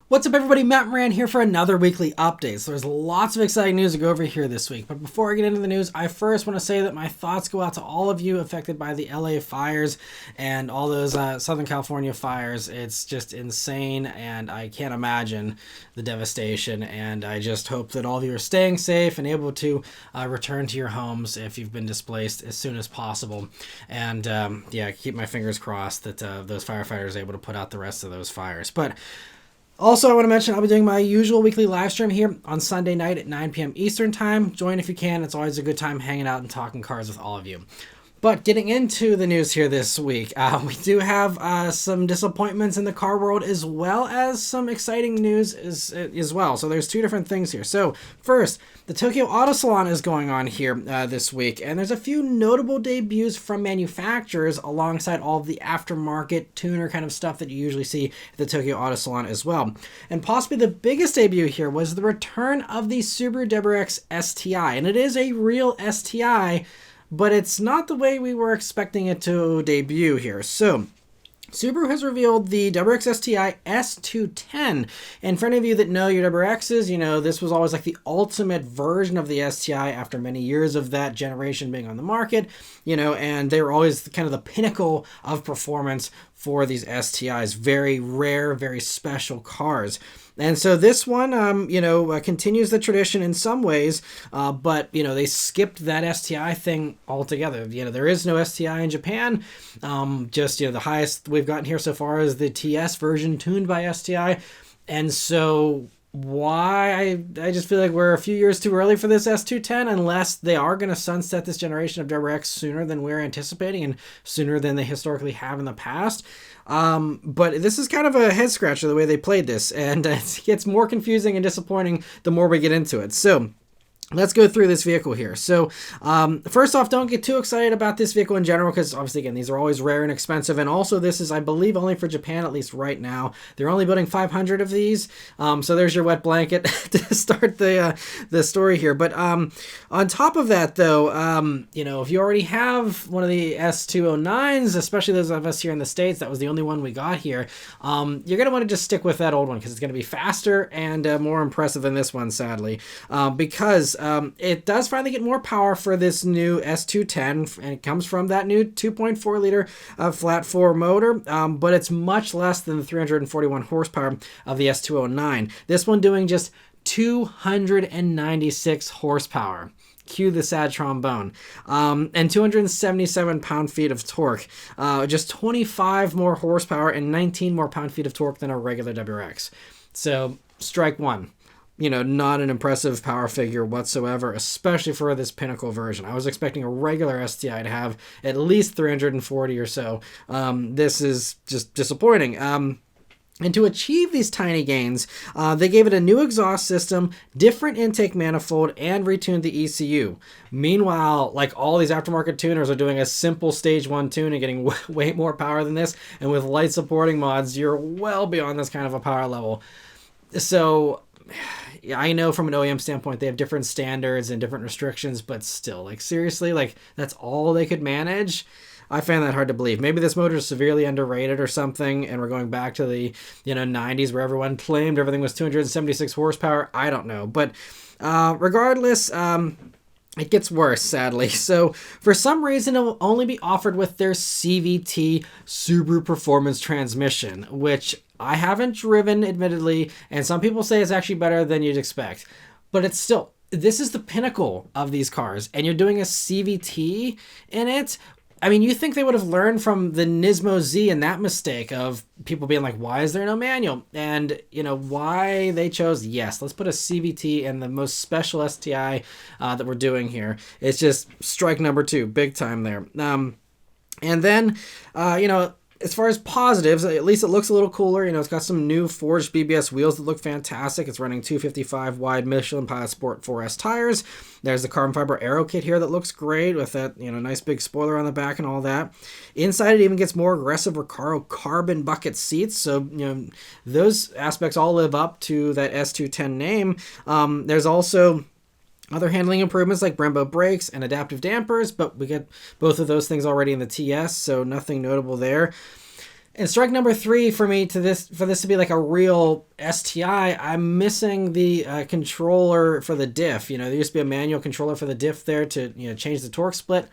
What's up everybody, Matt Maran here for another weekly update. So there's lots of exciting news to go over here this week. But before I get into the news, I first want to say that my thoughts go out to all of you affected by the LA fires and all those Southern California fires. It's just insane and I can't imagine the devastation. And I just hope that all of you are staying safe and able to return to your homes if you've been displaced as soon as possible. And yeah, keep my fingers crossed that those firefighters are able to put out the rest of those fires. But also, I want to mention I'll be doing my usual weekly live stream here on Sunday night at 9 p.m. Eastern Time. Join if you can. It's always a good time hanging out and talking cars with all of you. But getting into the news here this week, we do have some disappointments in the car world as well as some exciting news as well. So there's two different things here. So first, the Tokyo Auto Salon is going on here this week, and there's a few notable debuts from manufacturers alongside all of the aftermarket tuner kind of stuff that you usually see at the Tokyo Auto Salon as well. And possibly the biggest debut here was the return of the Subaru WRX STI, and it is a real STI, but it's not the way we were expecting it to debut here. So Subaru has revealed the WRX STI S210. And for any of you that know your WRXs, you know this was always like the ultimate version of the STI after many years of that generation being on the market, you know, and they were always kind of the pinnacle of performance for these STIs. Very rare, very special cars. And so this one, continues the tradition in some ways, but, you know, they skipped that STI thing altogether. You know, there is no STI in Japan. The highest we've gotten here so far is the TS version tuned by STI. And so why I just feel like we're a few years too early for this S210 unless they are going to sunset this generation of WRX sooner than we're anticipating and sooner than they historically have in the past. But this is kind of a head scratcher the way they played this, and it gets more confusing and disappointing the more we get into it. So let's go through this vehicle here. So first off, don't get too excited about this vehicle in general because obviously, again, these are always rare and expensive. And also this is, I believe, only for Japan, at least right now. They're only building 500 of these. So there's your wet blanket to start the story here. But on top of that, though, if you already have one of the S209s, especially those of us here in the States, that was the only one we got here, you're going to want to just stick with that old one because it's going to be faster and more impressive than this one, sadly, because it does finally get more power for this new S210, and it comes from that new 2.4 liter flat four motor, but it's much less than the 341 horsepower of the S209. This one doing just 296 horsepower. Cue the sad trombone. And 277 pound-feet of torque. Just 25 more horsepower and 19 more pound-feet of torque than a regular WRX. So, strike one. You know, not an impressive power figure whatsoever, especially for this pinnacle version. I was expecting a regular STI to have at least 340 or so. This is just disappointing. And to achieve these tiny gains, they gave it a new exhaust system, different intake manifold, and retuned the ECU. Meanwhile, like all these aftermarket tuners are doing a simple stage 1 tune and getting way more power than this. And with light supporting mods, you're well beyond this kind of a power level. So I know from an OEM standpoint, they have different standards and different restrictions, but still, like, seriously, like, that's all they could manage? I find that hard to believe. Maybe this motor is severely underrated or something, and we're going back to the 90s where everyone claimed everything was 276 horsepower. I don't know. But regardless, it gets worse, sadly. So for some reason, it will only be offered with their CVT Subaru Performance transmission, which I haven't driven, admittedly, and some people say it's actually better than you'd expect. But it's still, this is the pinnacle of these cars, and you're doing a CVT in it. I mean, you think they would have learned from the Nismo Z and that mistake of people being like, why is there no manual? And, why they chose, yes, let's put a CVT in the most special STI that we're doing here. It's just strike number 2, big time there. And then, as far as positives, at least it looks a little cooler. It's got some new forged BBS wheels that look fantastic. It's running 255 wide Michelin Pilot Sport 4S tires. There's the carbon fiber aero kit here that looks great with that, nice big spoiler on the back and all that. Inside it even gets more aggressive Recaro carbon bucket seats. So, those aspects all live up to that S210 name. There's also other handling improvements like Brembo brakes and adaptive dampers, but we get both of those things already in the TS, so nothing notable there. And strike number 3 for me for this to be like a real STI, I'm missing the controller for the diff. There used to be a manual controller for the diff there to change the torque split.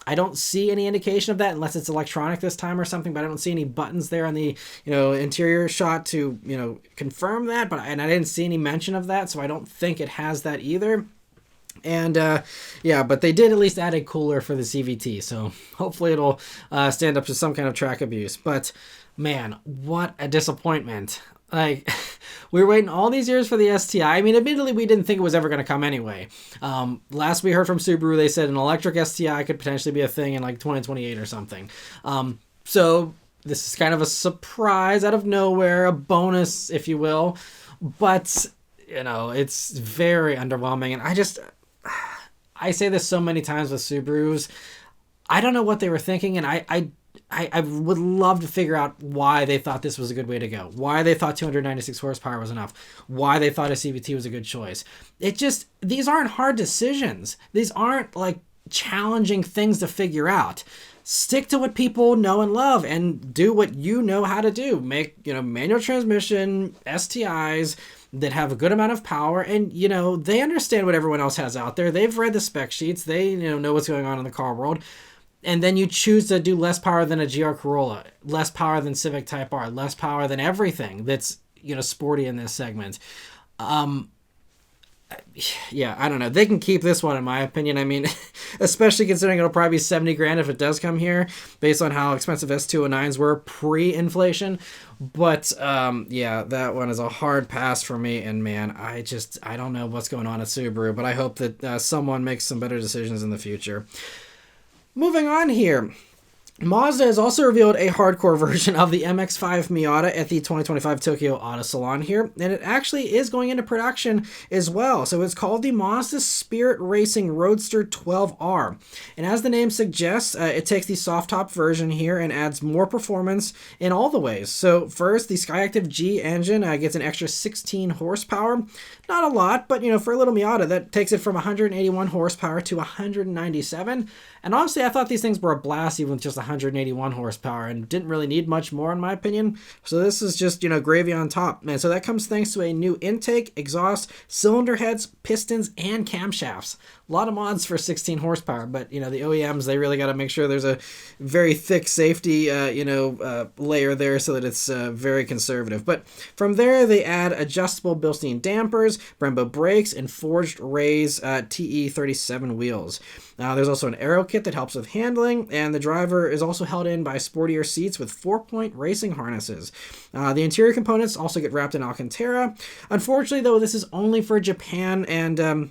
I don't see any indication of that unless it's electronic this time or something, but I don't see any buttons there on the interior shot to confirm that. And I didn't see any mention of that, so I don't think it has that either. And but they did at least add a cooler for the CVT, so hopefully it'll stand up to some kind of track abuse. But man, what a disappointment. Like, we were waiting all these years for the STI. I mean, admittedly, we didn't think it was ever going to come anyway. Last we heard from Subaru, they said an electric STI could potentially be a thing in like 2028 or something. So this is kind of a surprise out of nowhere, a bonus, if you will. But, it's very underwhelming. And I say this so many times with Subarus. I don't know what they were thinking, and I would love to figure out why they thought this was a good way to go. Why they thought 296 horsepower was enough. Why they thought a CVT was a good choice. These aren't hard decisions. These aren't like challenging things to figure out. Stick to what people know and love and do what you know how to do. Make, manual transmission, STIs that have a good amount of power, and they understand what everyone else has out there. They've read the spec sheets. They know what's going on in the car world. And then you choose to do less power than a GR Corolla, less power than Civic Type R, less power than everything that's sporty in this segment. Yeah, I don't know. They can keep this one, in my opinion. I mean, especially considering it'll probably be $70,000 if it does come here, based on how expensive S209s were pre-inflation. But that one is a hard pass for me. And man, I don't know what's going on at Subaru, but I hope that someone makes some better decisions in the future. Moving on here. Mazda has also revealed a hardcore version of the MX-5 Miata at the 2025 Tokyo Auto Salon here, and it actually is going into production as well. So it's called the Mazda Spirit Racing Roadster 12R, and as the name suggests, it takes the soft-top version here and adds more performance in all the ways. So first, the Skyactiv G engine gets an extra 16 horsepower. Not a lot, but for a little Miata, that takes it from 181 horsepower to 197. And honestly, I thought these things were a blast even with just 181 horsepower and didn't really need much more in my opinion. So this is just, gravy on top. And so that comes thanks to a new intake, exhaust, cylinder heads, pistons, and camshafts. A lot of mods for 16 horsepower, but, the OEMs, they really got to make sure there's a very thick safety, layer there so that it's very conservative. But from there, they add adjustable Bilstein dampers, Brembo brakes, and forged Ray's TE37 wheels. There's also an aero kit that helps with handling, and the driver is also held in by sportier seats with 4-point racing harnesses. The interior components also get wrapped in Alcantara. Unfortunately, though, this is only for Japan, and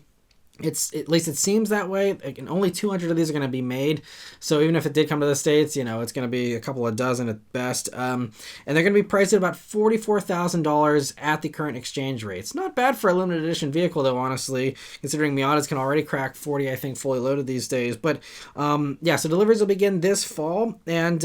at least it seems that way. And only 200 of these are going to be made. So even if it did come to the States, it's going to be a couple of dozen at best. And they're going to be priced at about $44,000 at the current exchange rates. Not bad for a limited edition vehicle, though, honestly, considering Miatas can already crack 40, I think, fully loaded these days. But so deliveries will begin this fall. And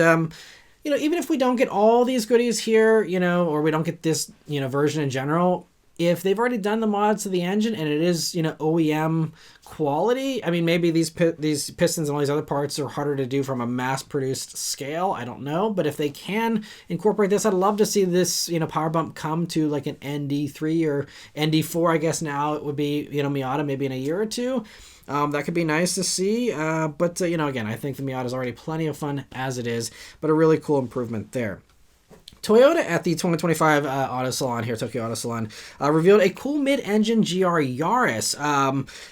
even if we don't get all these goodies here, or we don't get this, version in general, if they've already done the mods to the engine and it is, OEM quality, I mean, maybe these pistons and all these other parts are harder to do from a mass-produced scale. I don't know. But if they can incorporate this, I'd love to see this, power bump come to like an ND3 or ND4, I guess now it would be, Miata maybe in a year or two. That could be nice to see. But again, I think the Miata is already plenty of fun as it is, but a really cool improvement there. Toyota at the 2025 Auto Salon here, Tokyo Auto Salon, revealed a cool mid-engine GR Yaris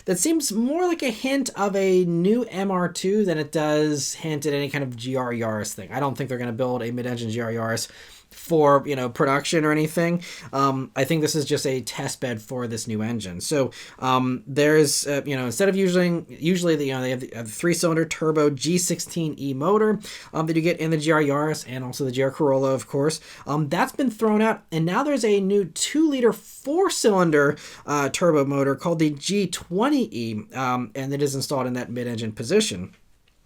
that seems more like a hint of a new MR2 than it does hint at any kind of GR Yaris thing. I don't think they're going to build a mid-engine GR Yaris for production or anything. I think this is just a test bed for this new engine. So there's instead of usually they have the 3-cylinder turbo G16E motor that you get in the GR Yaris and also the GR Corolla, of course. That's been thrown out, and now there's a new 2-liter 4-cylinder turbo motor called the G20E, and it is installed in that mid-engine position.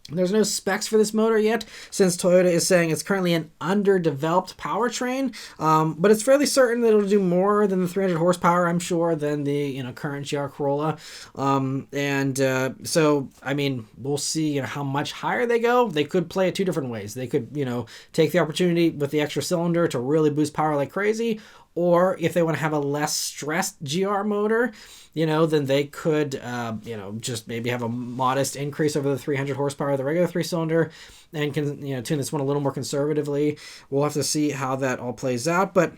There's no specs for this motor yet, since Toyota is saying it's currently an underdeveloped powertrain, but it's fairly certain that it'll do more than the 300 horsepower, I'm sure, than the current GR Corolla. So, I mean, we'll see how much higher they go. They could play it two different ways. They could, take the opportunity with the extra cylinder to really boost power like crazy, or if they want to have a less stressed GR motor, then they could, just maybe have a modest increase over the 300 horsepower of the regular three-cylinder and can, tune this one a little more conservatively. We'll have to see how that all plays out. But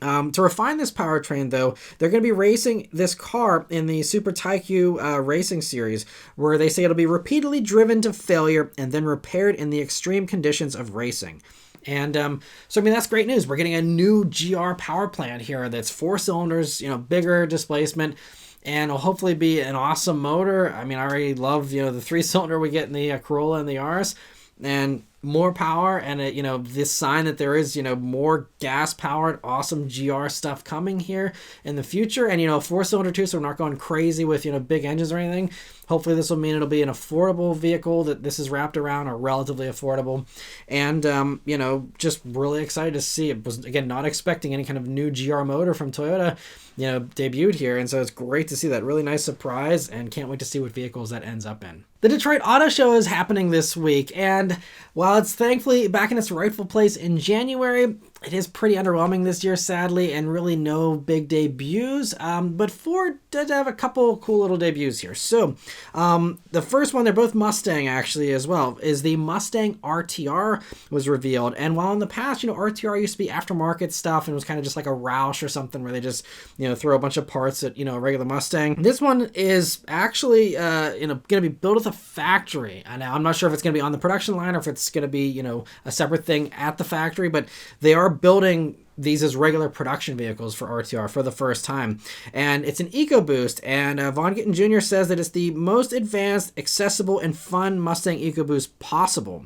to refine this powertrain, though, they're going to be racing this car in the Super Taikyu Racing Series, where they say it'll be repeatedly driven to failure and then repaired in the extreme conditions of racing. And so, I mean, that's great news. We're getting a new GR power plant here that's 4 cylinders, bigger displacement, and will hopefully be an awesome motor. I mean, I already love, the 3-cylinder we get in the Corolla and the Yaris, and more power, and this sign that there is more gas powered awesome GR stuff coming here in the future. And 4-cylinder too, so we're not going crazy with big engines or anything. Hopefully this will mean it'll be an affordable vehicle that this is wrapped around, or relatively affordable. And just really excited to see it. Was, again, not expecting any kind of new GR motor from Toyota debuted here, and so it's great to see that. Really nice surprise, and can't wait to see what vehicles that ends up in. The Detroit Auto Show is happening this week, and while it's thankfully back in its rightful place in January, it is pretty underwhelming this year, sadly, and really no big debuts. But Ford did have a couple cool little debuts here. So the first one, they're both Mustang actually as well, is the Mustang RTR was revealed. And while in the past, RTR used to be aftermarket stuff and it was kind of just like a Roush or something where they just, throw a bunch of parts at, a regular Mustang. This one is actually, going to be built at the factory. And I'm not sure if it's going to be on the production line or if it's going to be, a separate thing at the factory, but they are building these as regular production vehicles for RTR for the first time. And it's an EcoBoost, and Von Gittin Jr. says that it's the most advanced, accessible, and fun Mustang EcoBoost possible.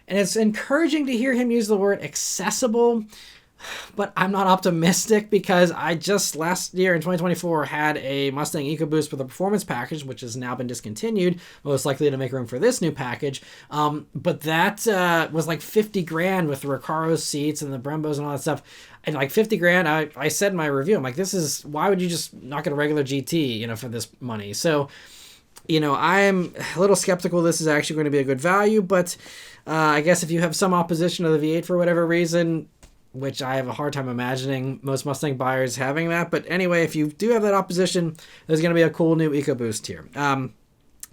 And it's encouraging to hear him use the word accessible, but I'm not optimistic, because I just last year in 2024 had a Mustang EcoBoost with a performance package, which has now been discontinued, most likely to make room for this new package. But that was like 50 grand with the Recaro seats and the Brembos and all that stuff. And like 50 grand, I said in my review, I'm like, why would you just not get a regular GT, for this money? So, I'm a little skeptical this is actually going to be a good value, but I guess if you have some opposition to the V8 for whatever reason, which I have a hard time imagining most Mustang buyers having that. But anyway, if you do have that opposition, there's going to be a cool new EcoBoost here.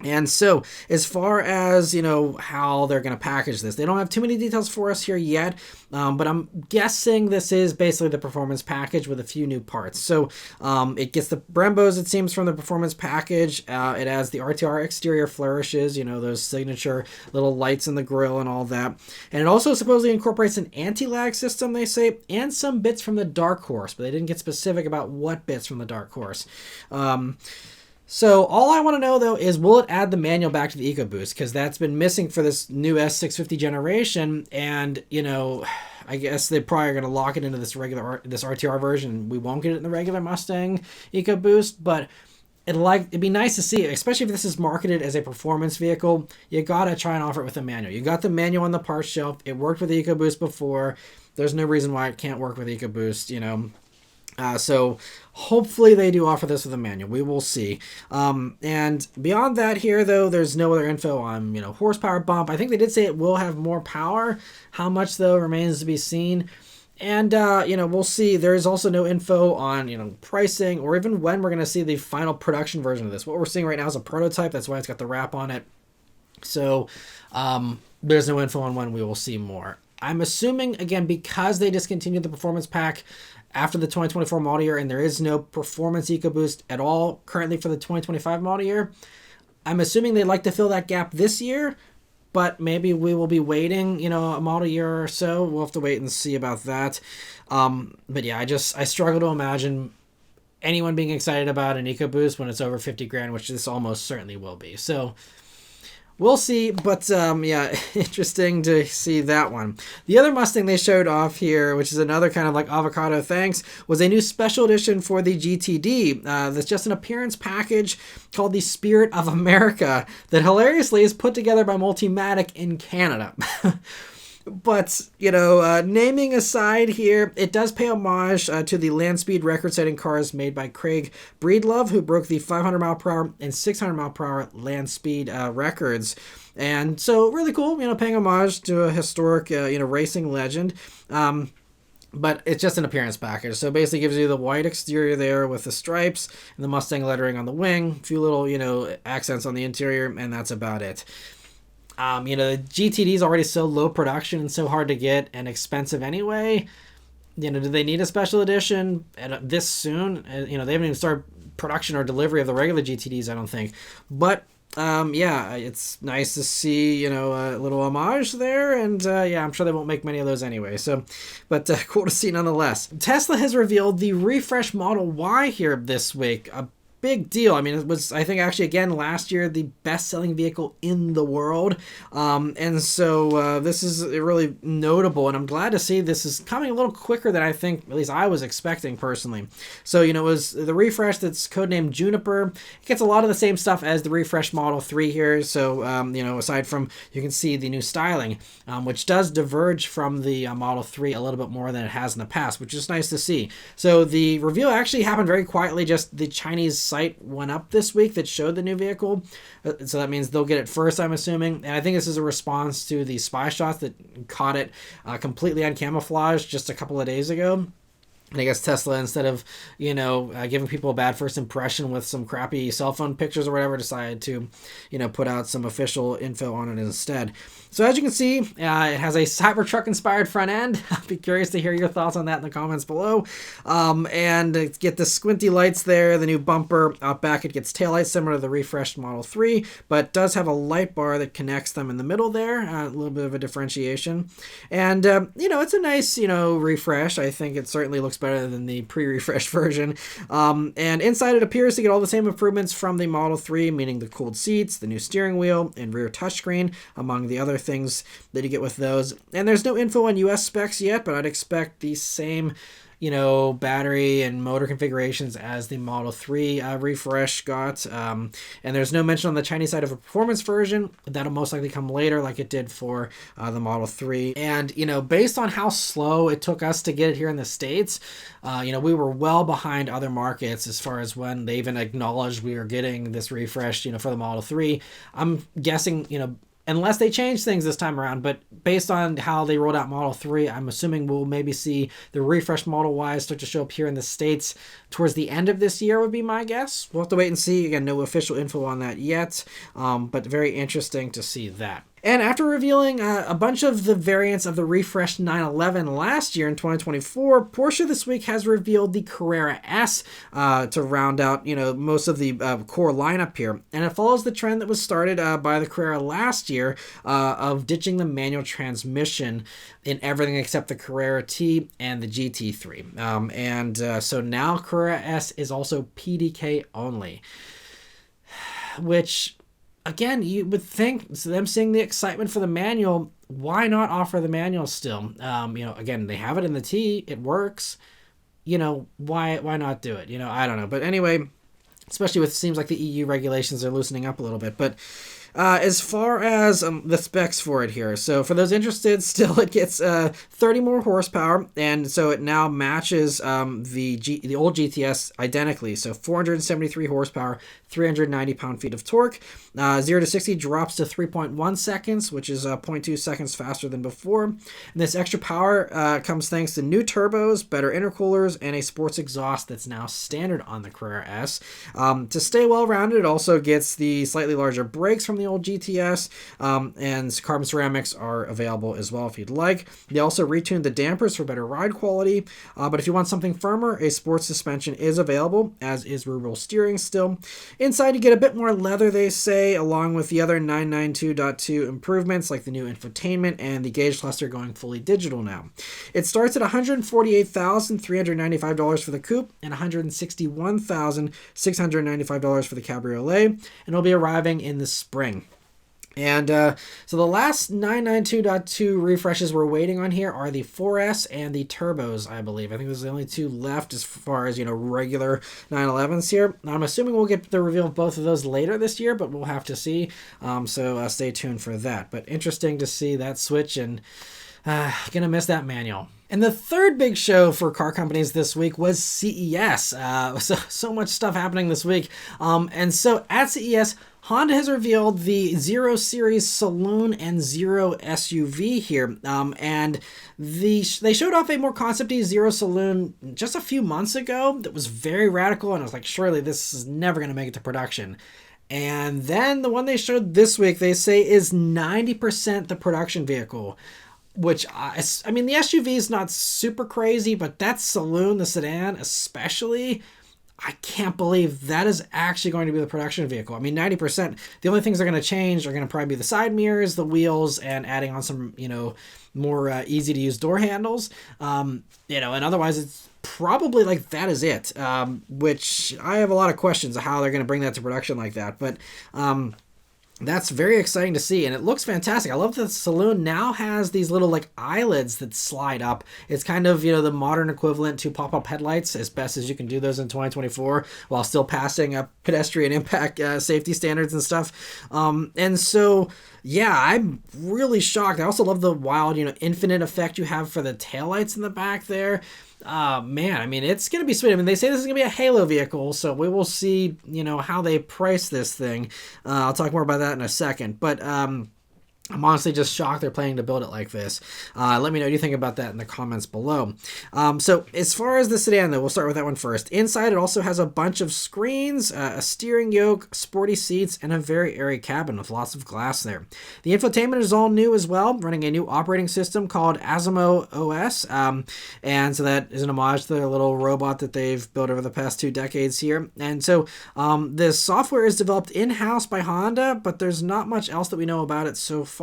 And so, as far as, how they're going to package this, they don't have too many details for us here yet, but I'm guessing this is basically the performance package with a few new parts. So, it gets the Brembos, it seems, from the performance package. It has the RTR exterior flourishes, those signature little lights in the grille and all that. And it also supposedly incorporates an anti-lag system, they say, and some bits from the Dark Horse, but they didn't get specific about what bits from the Dark Horse. So all I want to know, though, is will it add the manual back to the EcoBoost? Because that's been missing for this new S650 generation. And, I guess they probably are going to lock it into this RTR version. We won't get it in the regular Mustang EcoBoost, but it'd be nice to see, especially if this is marketed as a performance vehicle. You got to try and offer it with a manual. You got the manual on the parts shelf. It worked with the EcoBoost before. There's no reason why it can't work with EcoBoost, So hopefully they do offer this with a manual. We will see. And beyond that here, though, there's no other info on, horsepower bump. I think they did say it will have more power. How much, though, remains to be seen. And, we'll see. There's also no info on, pricing or even when we're going to see the final production version of this. What we're seeing right now is a prototype. That's why it's got the wrap on it. So there's no info on when we will see more. I'm assuming, again, because they discontinued the performance pack after the 2024 model year, and there is no performance EcoBoost at all currently for the 2025 model year, I'm assuming they'd like to fill that gap this year, but maybe we will be waiting, a model year or so. We'll have to wait and see about that. But yeah, I struggle to imagine anyone being excited about an EcoBoost when it's over 50 grand, which this almost certainly will be. So We'll see, but yeah, interesting to see that one. The other Mustang they showed off here, which is another kind of like avocado thanks, was a new special edition for the GTD. That's just an appearance package called the Spirit of America that hilariously is put together by Multimatic in Canada. But, you know, naming aside here, it does pay homage to the land speed record-setting cars made by Craig Breedlove, who broke the 500 mile per hour and 600 mile per hour land speed records. And so really cool, you know, paying homage to a historic, you know, racing legend. But it's just an appearance package. So it basically gives you the white exterior there with the stripes and the Mustang lettering on the wing, a few little, you know, accents on the interior, and that's about it. You know, the GTD is already so low production and so hard to get and expensive anyway. You know, do they need a special edition this soon? You know, they haven't even started production or delivery of the regular GTDs, I don't think. But, yeah, it's nice to see, you know, a little homage there. And, yeah, I'm sure they won't make many of those anyway. So, but cool to see nonetheless. Tesla has revealed the refreshed Model Y here this week. A big deal. I mean, it was, I think, actually, again, last year, the best-selling vehicle in the world. And so this is really notable, and I'm glad to see this is coming a little quicker than I think, at least I was expecting personally. So, you know, it was the refresh that's codenamed Juniper. It gets a lot of the same stuff as the refreshed Model 3 here. So, you know, aside from, you can see the new styling, which does diverge from the Model 3 a little bit more than it has in the past, which is nice to see. So the reveal actually happened very quietly. Just the Chinese site went up this week that showed the new vehicle, so that means they'll get it first, I'm assuming. And I think this is a response to the spy shots that caught it completely uncamouflaged just a couple of days ago. And I guess Tesla, instead of, you know, giving people a bad first impression with some crappy cell phone pictures or whatever, decided to, you know, put out some official info on it instead. So as you can see, it has a Cybertruck-inspired front end. I'll be curious to hear your thoughts on that in the comments below. And get the squinty lights there, the new bumper. Out back, it gets taillights similar to the refreshed Model 3, but does have a light bar that connects them in the middle there. A little bit of a differentiation. And, you know, it's a nice, you know, refresh. I think it certainly looks better than the pre-refreshed version. And inside, it appears to get all the same improvements from the Model 3, meaning the cooled seats, the new steering wheel, and rear touchscreen, among the other things that you get with those. And there's no info on US specs yet, but I'd expect the same, you know, battery and motor configurations as the Model 3 refresh got. And there's no mention on the Chinese side of a performance version. That'll most likely come later like it did for the Model 3. And, you know, based on how slow it took us to get it here in the States, you know, we were well behind other markets as far as when they even acknowledged we were getting this refresh, you know, for the Model 3. I'm guessing, you know, unless they change things this time around, but based on how they rolled out Model 3, I'm assuming we'll maybe see the refreshed Model Y start to show up here in the States towards the end of this year would be my guess. We'll have to wait and see. Again, no official info on that yet, but very interesting to see that. And after revealing a bunch of the variants of the refreshed 911 last year in 2024, Porsche this week has revealed the Carrera S to round out, you know, most of the core lineup here. And it follows the trend that was started by the Carrera last year of ditching the manual transmission in everything except the Carrera T and the GT3. So now Carrera S is also PDK only, which, again, you would think, so them seeing the excitement for the manual, why not offer the manual still? You know, again, they have it in the T, it works. You know, why not do it? You know, I don't know. But anyway, especially with, seems like the EU regulations are loosening up a little bit. But as far as the specs for it here, so for those interested, still it gets 30 more horsepower, and so it now matches the old GTS identically. So 473 horsepower, 390 pound-feet of torque. 0 to 60 drops to 3.1 seconds, which is 0.2 seconds faster than before. And this extra power comes thanks to new turbos, better intercoolers, and a sports exhaust that's now standard on the Carrera S. To stay well-rounded, it also gets the slightly larger brakes from the old GTS, and carbon ceramics are available as well if you'd like. They also retuned the dampers for better ride quality, but if you want something firmer, a sports suspension is available, as is rear wheel steering still. Inside, you get a bit more leather, they say, along with the other 992.2 improvements like the new infotainment and the gauge cluster going fully digital now. It starts at $148,395 for the coupe and $161,695 for the cabriolet, and it'll be arriving in the spring. And so the last 992.2 refreshes we're waiting on here are the 4S and the turbos, I believe. I think those are the only two left as far as, regular 911s here. I'm assuming we'll get the reveal of both of those later this year, but we'll have to see. So stay tuned for that. But interesting to see that switch, and gonna miss that manual. And the third big show for car companies this week was CES. So much stuff happening this week. And so at CES, Honda has revealed the Zero Series Saloon and Zero SUV here. And they showed off a more concept-y Zero Saloon just a few months ago that was very radical, and I was like, surely this is never going to make it to production. And then the one they showed this week, they say is 90% the production vehicle. Which, I mean, the SUV is not super crazy, but that Saloon, the sedan especially, I can't believe that is actually going to be the production vehicle. I mean, 90%, the only things they're going to change are going to probably be the side mirrors, the wheels, and adding on some, more easy-to-use door handles. And otherwise it's probably like that is it, which I have a lot of questions of how they're going to bring that to production like that. But that's very exciting to see, and it looks fantastic. I love that the Saloon now has these little like eyelids that slide up. It's kind of, the modern equivalent to pop-up headlights, as best as you can do those in 2024 while still passing up pedestrian impact safety standards and stuff. And so, yeah, I'm really shocked. I also love the wild, infinite effect you have for the taillights in the back there. Man, I mean, it's going to be sweet. I mean, they say this is going to be a halo vehicle, so we will see, how they price this thing. I'll talk more about that in a second, but I'm honestly just shocked they're planning to build it like this. Let me know what you think about that in the comments below. So as far as the sedan, though, we'll start with that one first. Inside, it also has a bunch of screens, a steering yoke, sporty seats, and a very airy cabin with lots of glass there. The infotainment is all new as well, running a new operating system called Asimo OS. And so that is an homage to their little robot that they've built over the past 2 decades here. And so this software is developed in-house by Honda, but there's not much else that we know about it so far.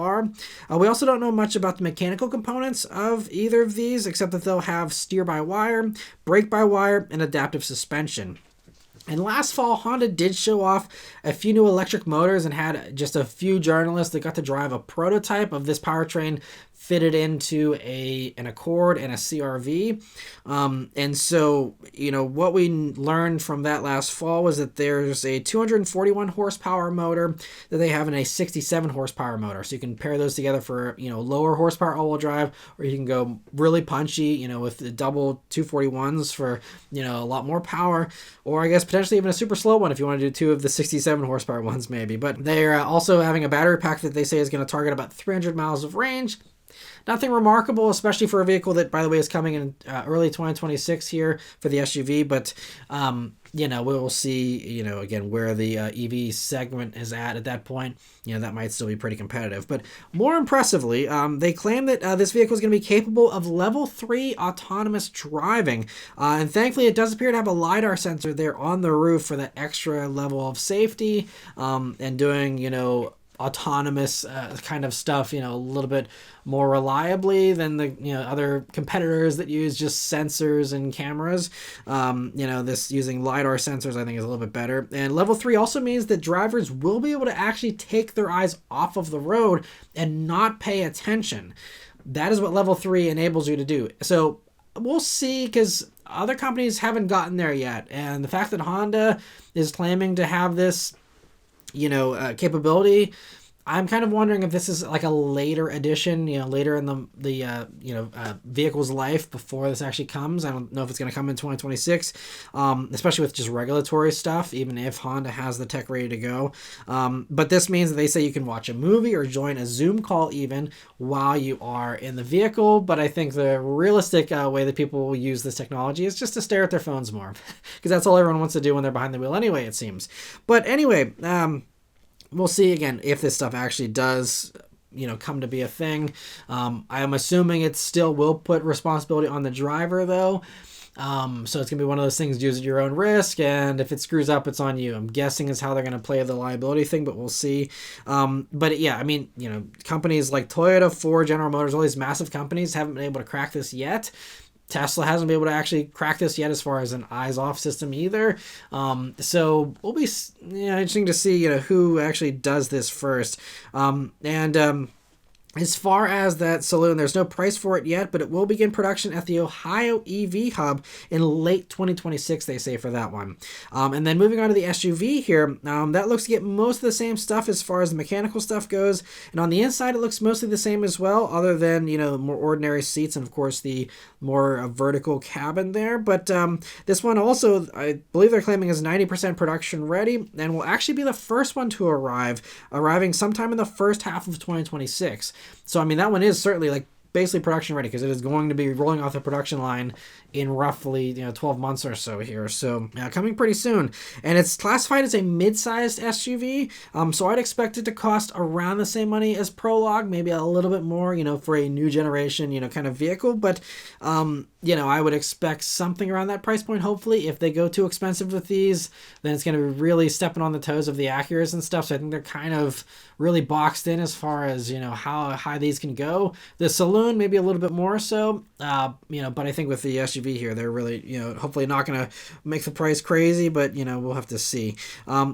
We also don't know much about the mechanical components of either of these, except that they'll have steer-by-wire, brake-by-wire, and adaptive suspension. And last fall, Honda did show off a few new electric motors and had just a few journalists that got to drive a prototype of this powertrain fitted into an Accord and a CR-V. And so, what we learned from that last fall was that there's a 241 horsepower motor that they have in a 67 horsepower motor. So you can pair those together for, lower horsepower all-wheel drive, or you can go really punchy, with the double 241s for, a lot more power, or I guess potentially even a super slow one if you want to do 2 of the 67 horsepower ones maybe. But they're also having a battery pack that they say is going to target about 300 miles of range. Nothing remarkable, especially for a vehicle that, by the way, is coming in early 2026 here for the SUV. But, we'll see, again, where the EV segment is at that point. That might still be pretty competitive. But more impressively, they claim that this vehicle is going to be capable of level 3 autonomous driving. And thankfully, it does appear to have a LiDAR sensor there on the roof for that extra level of safety and doing, autonomous kind of stuff, a little bit more reliably than the other competitors that use just sensors and cameras. This using LiDAR sensors I think is a little bit better. And level 3 also means that drivers will be able to actually take their eyes off of the road and not pay attention. That is what level 3 enables you to do. So we'll see, because other companies haven't gotten there yet, and the fact that Honda is claiming to have this capability, I'm kind of wondering if this is like a later edition, later in the vehicle's life before this actually comes. I don't know if it's going to come in 2026, especially with just regulatory stuff, even if Honda has the tech ready to go. But this means that they say you can watch a movie or join a Zoom call even while you are in the vehicle. But I think the realistic way that people will use this technology is just to stare at their phones more, because that's all everyone wants to do when they're behind the wheel anyway, it seems. But anyway, we'll see, again, if this stuff actually does, come to be a thing. I am assuming it still will put responsibility on the driver, though. So it's going to be one of those things, use at your own risk, and if it screws up, it's on you. I'm guessing is how they're going to play the liability thing, but we'll see. But yeah, I mean, companies like Toyota, Ford, General Motors, all these massive companies haven't been able to crack this yet. Tesla hasn't been able to actually crack this yet as far as an eyes-off system either. So we'll be interesting to see who actually does this first. As far as that Saloon, there's no price for it yet, but it will begin production at the Ohio EV Hub in late 2026, they say, for that one. And then moving on to the SUV here, that looks to get most of the same stuff as far as the mechanical stuff goes. And on the inside, it looks mostly the same as well, other than, more ordinary seats and, of course, the more vertical cabin there. But this one also, I believe they're claiming is 90% production ready and will actually be the first one to arriving sometime in the first half of 2026. So, I mean, that one is certainly basically production ready because it is going to be rolling off the production line in roughly 12 months or so here. So coming pretty soon. And it's classified as a mid-sized SUV. So I'd expect it to cost around the same money as Prologue, maybe a little bit more, for a new generation, kind of vehicle. But, I would expect something around that price point, hopefully. If they go too expensive with these, then it's going to be really stepping on the toes of the Acuras and stuff. So I think they're kind of really boxed in as far as, how high these can go. The Saloon, maybe a little bit more so, but I think with the SUV here, they're really, hopefully not going to make the price crazy, but, we'll have to see.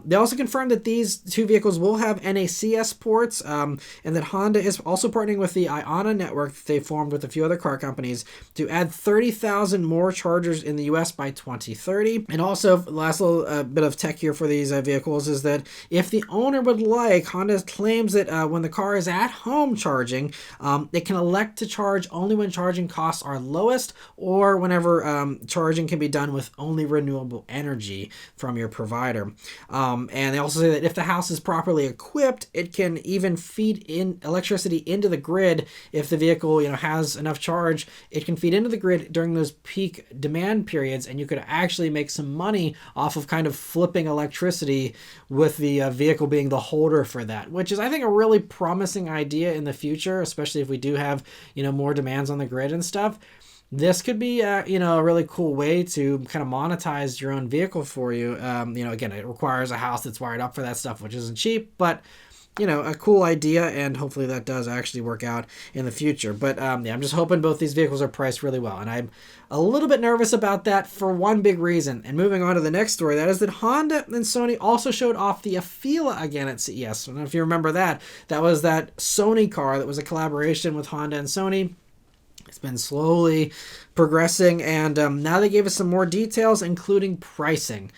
They also confirmed that these two vehicles will have NACS ports, and that Honda is also partnering with the Iona network that they formed with a few other car companies to add 30,000 more chargers in the US by 2030. And also, last little bit of tech here for these vehicles is that if the owner would like, Honda claims that when the car is at home charging, it can elect to charge only when charging costs are lowest or whenever charging can be done with only renewable energy from your provider. And they also say that if the house is properly equipped, it can even feed in electricity into the grid. If the vehicle has enough charge, it can feed into the grid during those peak demand periods, and you could actually make some money off of kind of flipping electricity with the vehicle being the holder for that, which is, I think, a really promising idea in the future, especially if we do have more demands on the grid and stuff. This could be, a really cool way to kind of monetize your own vehicle for you. Again, it requires a house that's wired up for that stuff, which isn't cheap, but a cool idea, and hopefully that does actually work out in the future. But I'm just hoping both these vehicles are priced really well, and I'm a little bit nervous about that for one big reason. And moving on to the next story, that is that Honda and Sony also showed off the Afeela again at CES. I don't know if you remember that. That was that Sony car that was a collaboration with Honda and Sony. It's been slowly progressing, and now they gave us some more details, including pricing.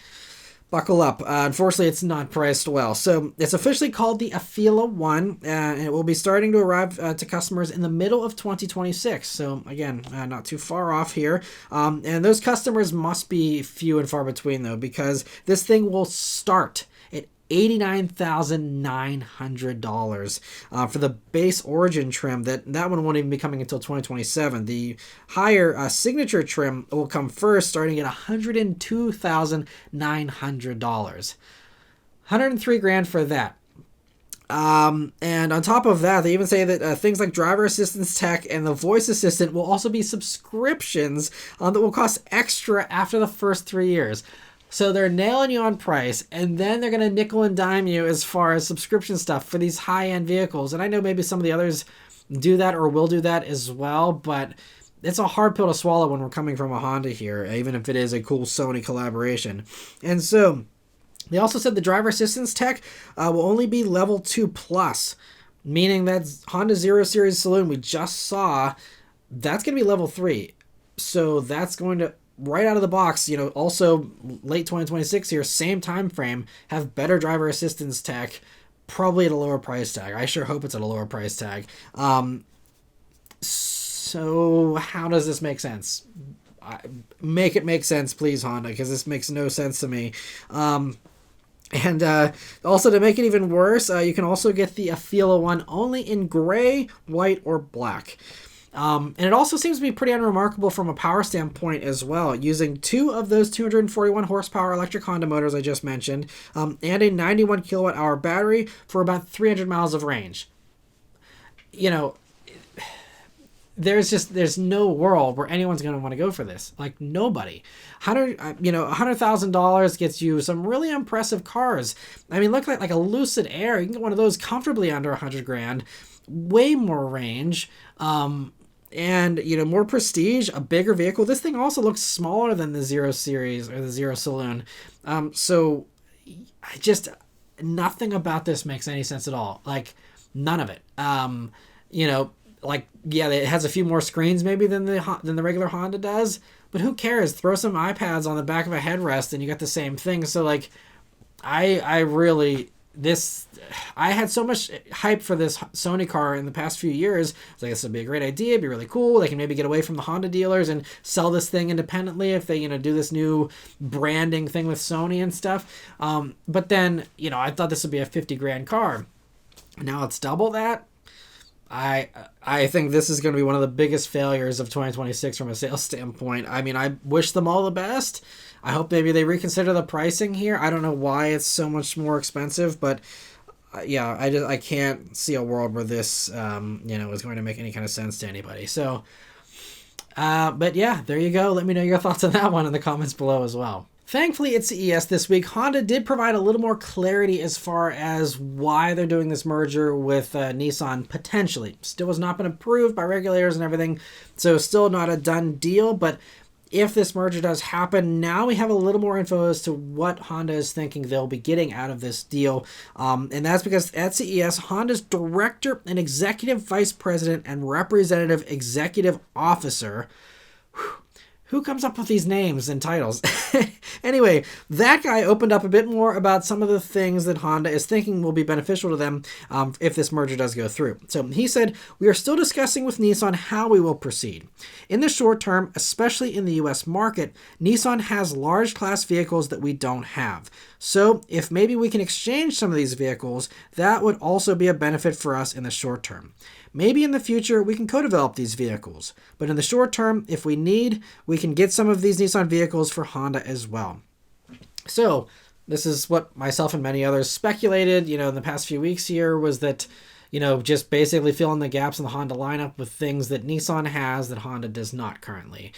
Buckle up. Unfortunately, it's not priced well. So it's officially called the Afeela 1, and it will be starting to arrive to customers in the middle of 2026. So again, not too far off here. And those customers must be few and far between, though, because this thing will start at $89,900 for the base Origin trim. That one won't even be coming until 2027. The higher signature trim will come first, starting at $102,900. $103,000 for that. And on top of that, they even say that things like driver assistance tech and the voice assistant will also be subscriptions that will cost extra after the first 3 years. So they're nailing you on price, and then they're going to nickel and dime you as far as subscription stuff for these high-end vehicles. And I know maybe some of the others do that or will do that as well, but it's a hard pill to swallow when we're coming from a Honda here, even if it is a cool Sony collaboration. And so they also said the driver assistance tech will only be level 2+, meaning that Honda 0 Series Saloon we just saw, that's going to be level 3. So that's going to, right out of the box, also late 2026 here, same time frame, have better driver assistance tech, probably at a lower price tag. I sure hope it's at a lower price tag. So how does this make sense? Make it make sense, please, Honda, because this makes no sense to me. And also, to make it even worse, you can also get the Afeela 1 only in gray, white, or black. And it also seems to be pretty unremarkable from a power standpoint as well, using 2 of those 241 horsepower electric Honda motors I just mentioned, and a 91 kilowatt hour battery for about 300 miles of range. There's no world where anyone's going to want to go for this. Like, nobody. $100,000 gets you some really impressive cars. I mean, look like a Lucid Air. You can get one of those comfortably under $100,000. Way more range. and, more prestige, a bigger vehicle. This thing also looks smaller than the Zero Series or the Zero Saloon. So I just, nothing about this makes any sense at all. Like, none of it. It has a few more screens maybe than the regular Honda does, but who cares? Throw some iPads on the back of a headrest and you got the same thing. So like, I had so much hype for this Sony car in the past few years. It's like, this would be a great idea. It'd be really cool. They can maybe get away from the Honda dealers and sell this thing independently if they, do this new branding thing with Sony and stuff. But then, I thought this would be a 50 grand car. Now it's double that. I think this is going to be one of the biggest failures of 2026 from a sales standpoint. I mean, I wish them all the best. I hope maybe they reconsider the pricing here. I don't know why it's so much more expensive, but I can't see a world where this is going to make any kind of sense to anybody. So, but yeah, there you go. Let me know your thoughts on that one in the comments below as well. Thankfully, at CES this week, Honda did provide a little more clarity as far as why they're doing this merger with Nissan, potentially. Still has not been approved by regulators and everything, so still not a done deal, but if this merger does happen, now we have a little more info as to what Honda is thinking they'll be getting out of this deal. And that's because at CES, Honda's Director and Executive Vice President and Representative Executive Officer, who comes up with these names and titles? Anyway, that guy opened up a bit more about some of the things that Honda is thinking will be beneficial to them if this merger does go through. So he said, "We are still discussing with Nissan how we will proceed. In the short term, especially in the US market, Nissan has large class vehicles that we don't have. So if maybe we can exchange some of these vehicles, that would also be a benefit for us in the short term. Maybe in the future we can co-develop these vehicles, but in the short term, if we need, we can get some of these Nissan vehicles for Honda as well." So this is what myself and many others speculated, in the past few weeks here, was that, just basically filling the gaps in the Honda lineup with things that Nissan has that Honda does not currently.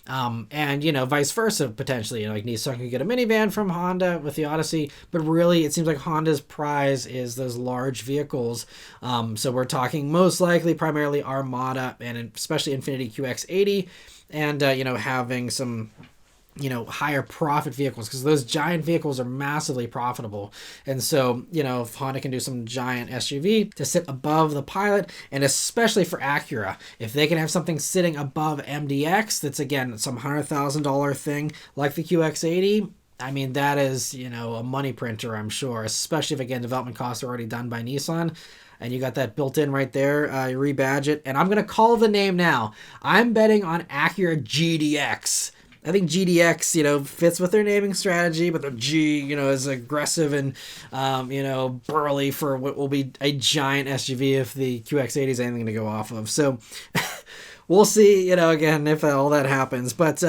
And, vice versa, potentially. Like Nissan could get a minivan from Honda with the Odyssey, but really it seems like Honda's prize is those large vehicles. So we're talking most likely primarily Armada and especially Infiniti QX80 and, having some higher profit vehicles, because those giant vehicles are massively profitable. And so, if Honda can do some giant SUV to sit above the Pilot, and especially for Acura, if they can have something sitting above MDX, that's again some $100,000 thing like the QX80, I mean, that is, a money printer, I'm sure, especially if, again, development costs are already done by Nissan. And you got that built in right there. You rebadge it. And I'm going to call the name now. I'm betting on Acura GDX. I think GDX, fits with their naming strategy, but the G, is aggressive and, burly for what will be a giant SUV if the QX80 is anything to go off of. So we'll see, again, if all that happens. But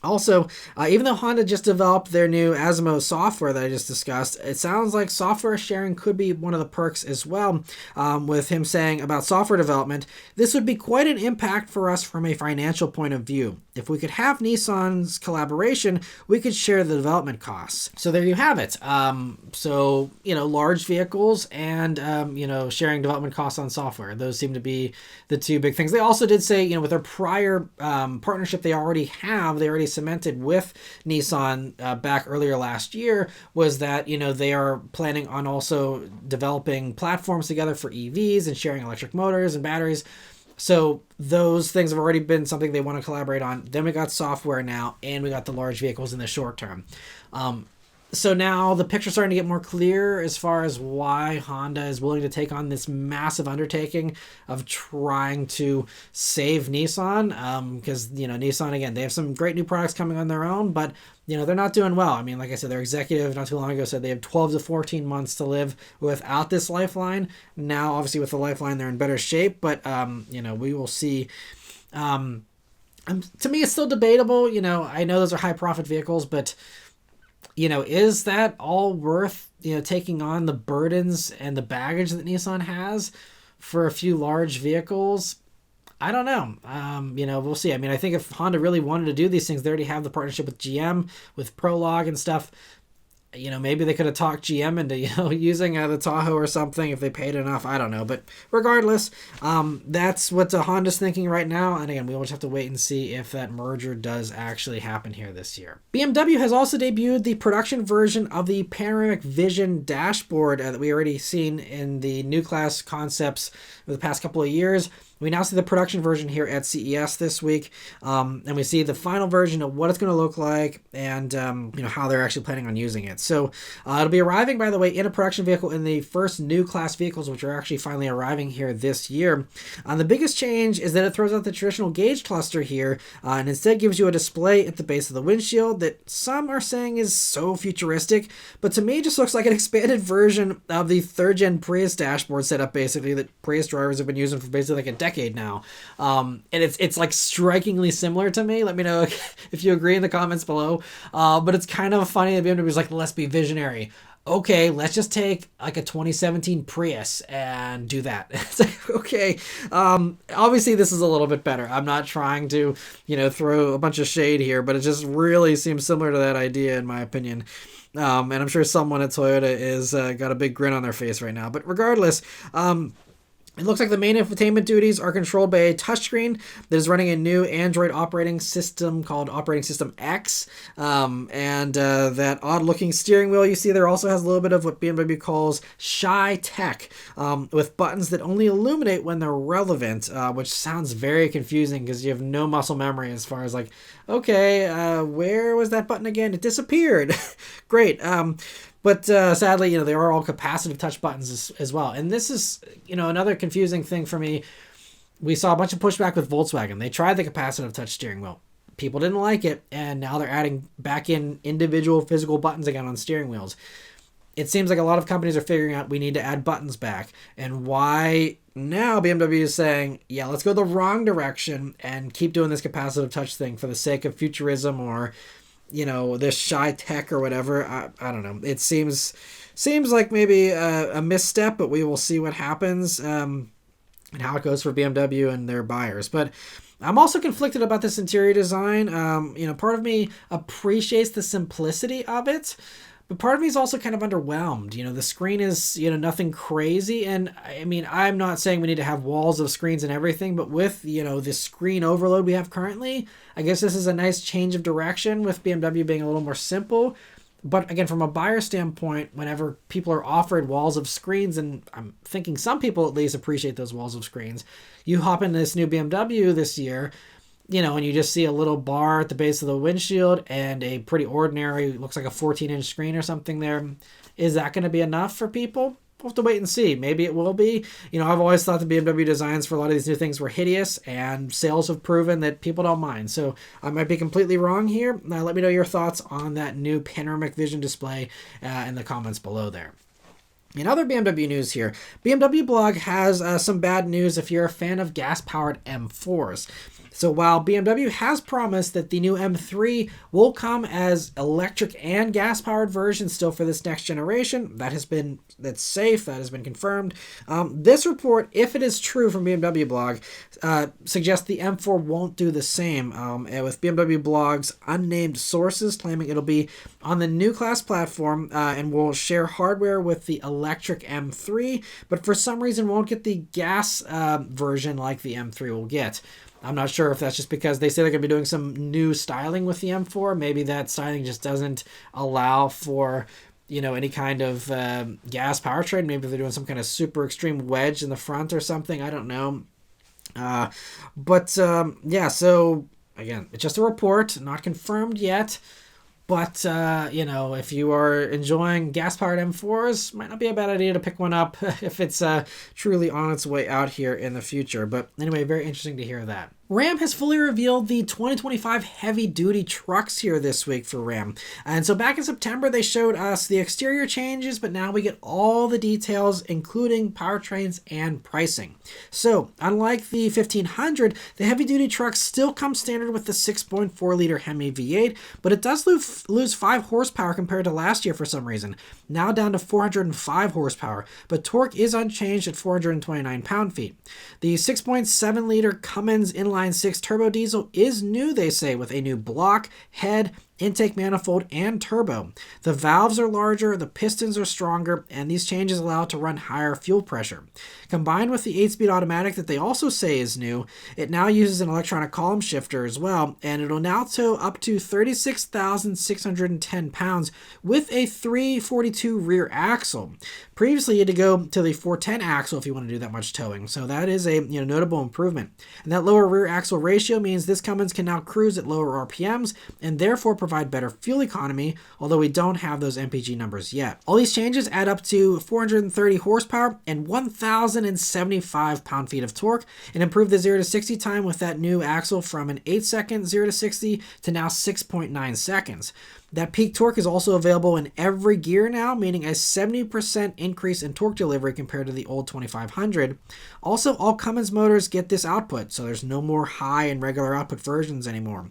also, even though Honda just developed their new Asimo software that I just discussed, it sounds like software sharing could be one of the perks as well. With him saying about software development, this would be quite an impact for us from a financial point of view. If we could have Nissan's collaboration, we could share the development costs. So there you have it. Large vehicles and, sharing development costs on software. Those seem to be the two big things. They also did say, with their prior partnership they already cemented with Nissan back earlier last year, was that, they are planning on also developing platforms together for EVs and sharing electric motors and batteries. So those things have already been something they want to collaborate on. Then we got software now, and we got the large vehicles in the short term. So now the picture's starting to get more clear as far as why Honda is willing to take on this massive undertaking of trying to save Nissan. Because, Nissan, again, they have some great new products coming on their own, but, they're not doing well. I mean, like I said, their executive not too long ago said they have 12 to 14 months to live without this lifeline. Now, obviously, with the lifeline, they're in better shape, but, we will see. To me, it's still debatable. I know those are high profit vehicles, but is that all worth, taking on the burdens and the baggage that Nissan has for a few large vehicles? I don't know. We'll see. I mean, I think if Honda really wanted to do these things, they already have the partnership with GM, with Prologue and stuff. maybe they could have talked GM into, using the Tahoe or something if they paid enough. I don't know. But regardless, that's what Honda's thinking right now. And again, we'll just have to wait and see if that merger does actually happen here this year. BMW has also debuted the production version of the Panoramic Vision dashboard that we already seen in the new class concepts over the past couple of years. We now see the production version here at CES this week, and we see the final version of what it's going to look like and how they're actually planning on using it. So it'll be arriving, by the way, in a production vehicle in the first new class vehicles, which are actually finally arriving here this year. The biggest change is that it throws out the traditional gauge cluster here and instead gives you a display at the base of the windshield that some are saying is so futuristic, but to me it just looks like an expanded version of the third-gen Prius dashboard setup, basically, that Prius drivers have been using for basically like a decade now, and it's like strikingly similar to me. Let me know if you agree in the comments below. But it's kind of funny that BMW was like, let's be visionary. Okay, let's just take like a 2017 Prius and do that. It's like, okay, obviously this is a little bit better. I'm not trying to throw a bunch of shade here, but it just really seems similar to that idea in my opinion. And I'm sure someone at Toyota is got a big grin on their face right now. But regardless, it looks like the main infotainment duties are controlled by a touchscreen that is running a new Android operating system called Operating System X. And that odd-looking steering wheel you see there also has a little bit of what BMW calls shy tech, with buttons that only illuminate when they're relevant, which sounds very confusing because you have no muscle memory as far as like, okay, where was that button again? It disappeared. Great. But sadly, they are all capacitive touch buttons as well. And this is, another confusing thing for me. We saw a bunch of pushback with Volkswagen. They tried the capacitive touch steering wheel. People didn't like it, and now they're adding back in individual physical buttons again on steering wheels. It seems like a lot of companies are figuring out we need to add buttons back. And why now BMW is saying, yeah, let's go the wrong direction and keep doing this capacitive touch thing for the sake of futurism or this shy tech or whatever. I don't know. It seems like maybe a misstep, but we will see what happens and how it goes for BMW and their buyers. But I'm also conflicted about this interior design. Part of me appreciates the simplicity of it, but part of me is also kind of underwhelmed. The screen is, nothing crazy. And I mean, I'm not saying we need to have walls of screens and everything, but with, the screen overload we have currently, I guess this is a nice change of direction with BMW being a little more simple. But again, from a buyer standpoint, whenever people are offered walls of screens, and I'm thinking some people at least appreciate those walls of screens, you hop into this new BMW this year, and you just see a little bar at the base of the windshield and a pretty ordinary, looks like a 14-inch screen or something there. Is that going to be enough for people? We'll have to wait and see. Maybe it will be. I've always thought the BMW designs for a lot of these new things were hideous, and sales have proven that people don't mind. So I might be completely wrong here. Now let me know your thoughts on that new Panoramic Vision display in the comments below there. In other BMW news here, BMW blog has some bad news if you're a fan of gas-powered M4s. So while BMW has promised that the new M3 will come as electric and gas-powered versions still for this next generation, that's safe, that has been confirmed. This report, if it is true from BMW blog, suggests the M4 won't do the same, with BMW blog's unnamed sources claiming it'll be on the new class platform and will share hardware with the electric M3, but for some reason won't get the gas version like the M3 will get. I'm not sure if that's just because they say they're going to be doing some new styling with the M4. Maybe that styling just doesn't allow for, any kind of gas powertrain. Maybe they're doing some kind of super extreme wedge in the front or something. I don't know. Yeah, so again, it's just a report, not confirmed yet. But, if you are enjoying gas-powered M4s, might not be a bad idea to pick one up if it's truly on its way out here in the future. But anyway, very interesting to hear that. Ram has fully revealed the 2025 heavy-duty trucks here this week for Ram. And so back in September, they showed us the exterior changes, but now we get all the details, including powertrains and pricing. So, unlike the 1500, the heavy-duty trucks still come standard with the 6.4-liter Hemi V8, but it does lose 5 horsepower compared to last year for some reason, now down to 405 horsepower, but torque is unchanged at 429 pound-feet. The 6.7-liter Cummins inline 6 turbo diesel is new, they say, with a new block, head, intake manifold, and turbo. The valves are larger, the pistons are stronger, and these changes allow it to run higher fuel pressure. Combined with the 8-speed automatic that they also say is new, it now uses an electronic column shifter as well, and it'll now tow up to 36,610 pounds with a 342 rear axle. Previously, you had to go to the 410 axle if you want to do that much towing, so that is a notable improvement. And that lower rear axle ratio means this Cummins can now cruise at lower RPMs and therefore provide better fuel economy, although we don't have those MPG numbers yet. All these changes add up to 430 horsepower and 1,075 pound-feet of torque, and improve the 0 to 60 time with that new axle from an 8-second 0 to 60 to now 6.9 seconds. That peak torque is also available in every gear now, meaning a 70% increase in torque delivery compared to the old 2500. Also, all Cummins motors get this output, so there's no more high and regular output versions anymore.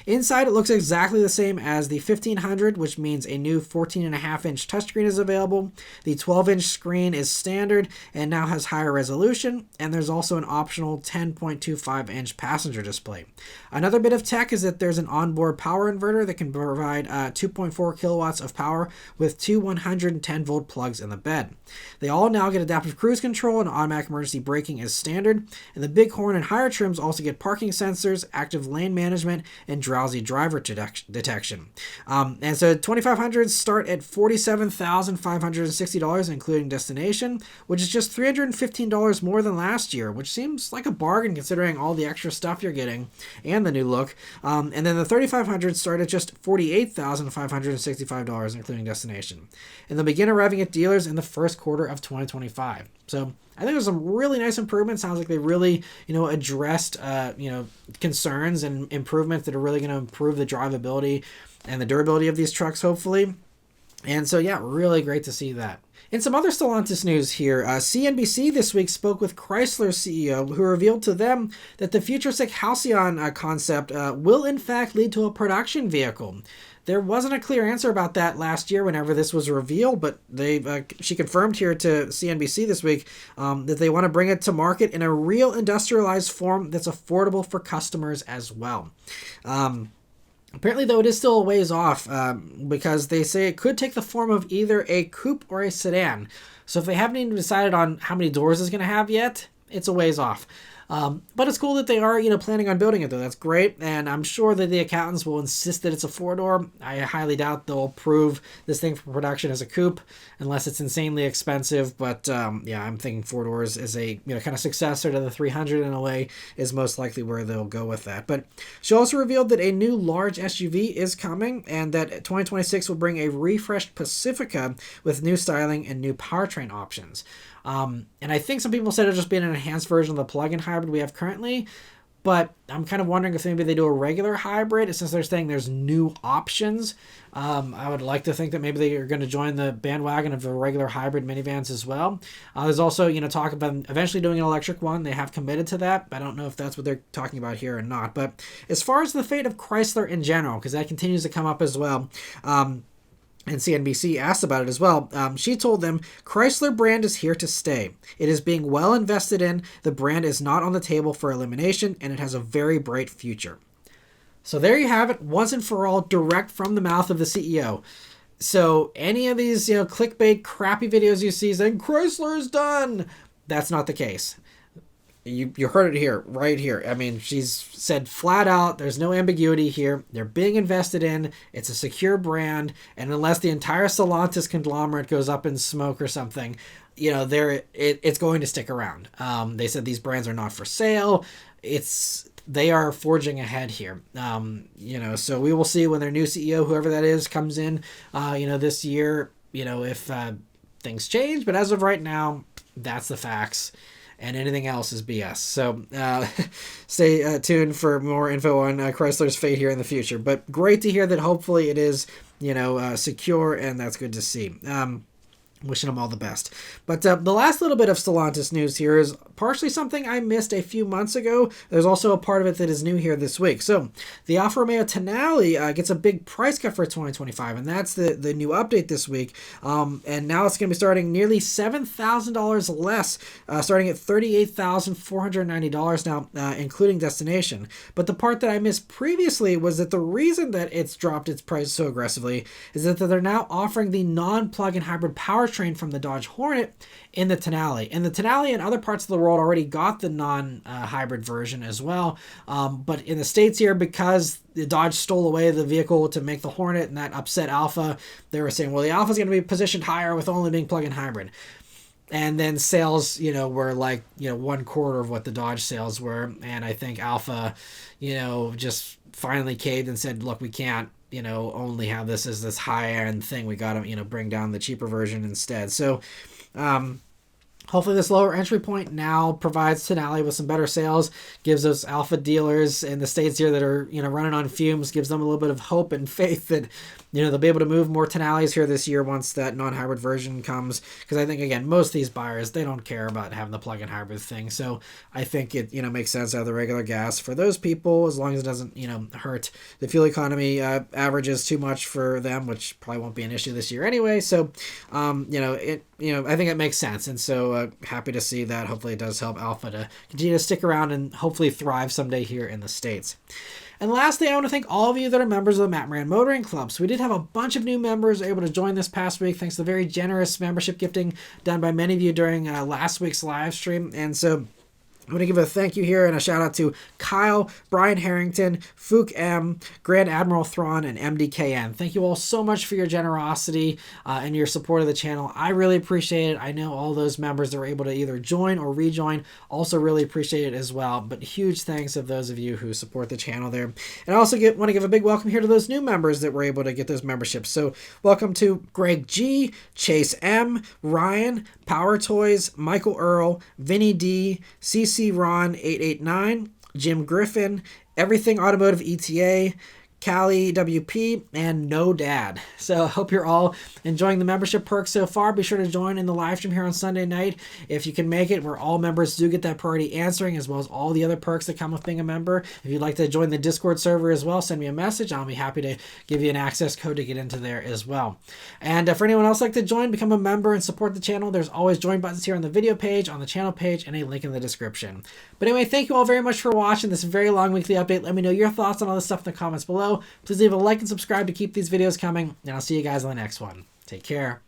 Inside, it looks exactly the same as the 1500, which means a new 14.5-inch touchscreen is available. The 12-inch screen is standard and now has higher resolution, and there's also an optional 10.25-inch passenger display. Another bit of tech is that there's an onboard power inverter that can provide 2.4 kilowatts of power with two 110-volt plugs in the bed. They all now get adaptive cruise control and automatic emergency braking as standard, and the Bighorn and higher trims also get parking sensors, active lane management, and drowsy driver detection. And so 2500s start at $47,560, including destination, which is just $315 more than last year, which seems like a bargain considering all the extra stuff you're getting and the new look. And then the 3500s start at just $48,565, including destination. And they'll begin arriving at dealers in the first quarter of 2025. So I think there's some really nice improvements. Sounds like they really, addressed, concerns and improvements that are really going to improve the drivability and the durability of these trucks, hopefully. And so, yeah, really great to see that. In some other Stellantis news here, CNBC this week spoke with Chrysler CEO, who revealed to them that the futuristic Halcyon concept will in fact lead to a production vehicle. There wasn't a clear answer about that last year whenever this was revealed, but she confirmed here to CNBC this week that they want to bring it to market in a real industrialized form that's affordable for customers as well. Apparently, though, it is still a ways off because they say it could take the form of either a coupe or a sedan. So if they haven't even decided on how many doors it's going to have yet, it's a ways off. But it's cool that they are, planning on building it, though. That's great, and I'm sure that the accountants will insist that it's a 4-door. I highly doubt they'll approve this thing for production as a coupe, unless it's insanely expensive. But yeah, I'm thinking 4 doors is a kind of successor to the 300 in a way, is most likely where they'll go with that. But she also revealed that a new large SUV is coming, and that 2026 will bring a refreshed Pacifica with new styling and new powertrain options. And I think some people said it'll just be an enhanced version of the plug-in hybrid we have currently, but I'm kind of wondering if maybe they do a regular hybrid, since they're saying there's new options. I would like to think that maybe they are going to join the bandwagon of the regular hybrid minivans as well. There's also, talk about eventually doing an electric one. They have committed to that. I don't know if that's what they're talking about here or not. But as far as the fate of Chrysler in general, because that continues to come up as well, and CNBC asked about it as well. She told them, Chrysler brand is here to stay. It is being well invested in. The brand is not on the table for elimination, and it has a very bright future. So there you have it, once and for all, direct from the mouth of the CEO. So any of these, clickbait, crappy videos you see saying, Chrysler is done, that's not the case. You heard it here, right here. I mean, she's said flat out, there's no ambiguity here. They're being invested in. It's a secure brand. And unless the entire Stellantis conglomerate goes up in smoke or something, it's going to stick around. They said these brands are not for sale. They are forging ahead here. So we will see when their new CEO, whoever that is, comes in, this year, if things change. But as of right now, that's the facts. And anything else is BS. So stay tuned for more info on Chrysler's fate here in the future. But great to hear that hopefully it is, secure, and that's good to see. Wishing them all the best. But the last little bit of Stellantis news here is partially something I missed a few months ago. There's also a part of it that is new here this week. So the Alfa Romeo Tonale gets a big price cut for 2025, and that's the new update this week. And now it's going to be starting nearly $7,000 less, starting at $38,490 now, including destination. But the part that I missed previously was that the reason that it's dropped its price so aggressively is that they're now offering the non-plug-in hybrid powertrain from the Dodge Hornet in the Tonale. And the Tonale in other parts of the world already got the non-hybrid version as well. But in the States here, because the Dodge stole away the vehicle to make the Hornet and that upset Alfa, they were saying, well, the Alfa's going to be positioned higher with only being plug-in hybrid. And then sales, were like, 1/4 of what the Dodge sales were. And I think Alfa, just finally caved and said, look, we can't, only have this as this high-end thing. We got to, bring down the cheaper version instead. So, hopefully this lower entry point now provides Tonale with some better sales, gives those Alfa dealers in the States here that are, running on fumes, gives them a little bit of hope and faith that, they'll be able to move more Tonales here this year once that non-hybrid version comes. Because I think, again, most of these buyers, they don't care about having the plug-in hybrid thing. So I think it, makes sense to have the regular gas for those people, as long as it doesn't, hurt the fuel economy averages too much for them, which probably won't be an issue this year anyway. So, I think it makes sense. And so happy to see that. Hopefully it does help Alfa to continue to stick around and hopefully thrive someday here in the States. And lastly, I want to thank all of you that are members of the Maran Motoring Club. So we did have a bunch of new members able to join this past week, thanks to the very generous membership gifting done by many of you during last week's live stream. And so I'm going to give a thank you here and a shout out to Kyle, Brian Harrington, Fook M, Grand Admiral Thrawn, and MDKN. Thank you all so much for your generosity and your support of the channel. I really appreciate it. I know all those members that were able to either join or rejoin also really appreciate it as well. But huge thanks of those of you who support the channel there. And I also want to give a big welcome here to those new members that were able to get those memberships. So welcome to Greg G, Chase M, Ryan, Power Toys, Michael Earl, Vinny D, CC Ron 889, Jim Griffin, Everything Automotive ETA, Callie WP, and No Dad. So I hope you're all enjoying the membership perks so far. Be sure to join in the live stream here on Sunday night if you can make it, where all members do get that priority answering, as well as all the other perks that come with being a member. If you'd like to join the Discord server as well, send me a message. I'll be happy to give you an access code to get into there as well. And for anyone else like to join, become a member and support the channel, there's always join buttons here on the video page, on the channel page, and a link in the description. But anyway, thank you all very much for watching this very long weekly update. Let me know your thoughts on all this stuff in the comments below. Please leave a like and subscribe to keep these videos coming, and I'll see you guys on the next one. Take care.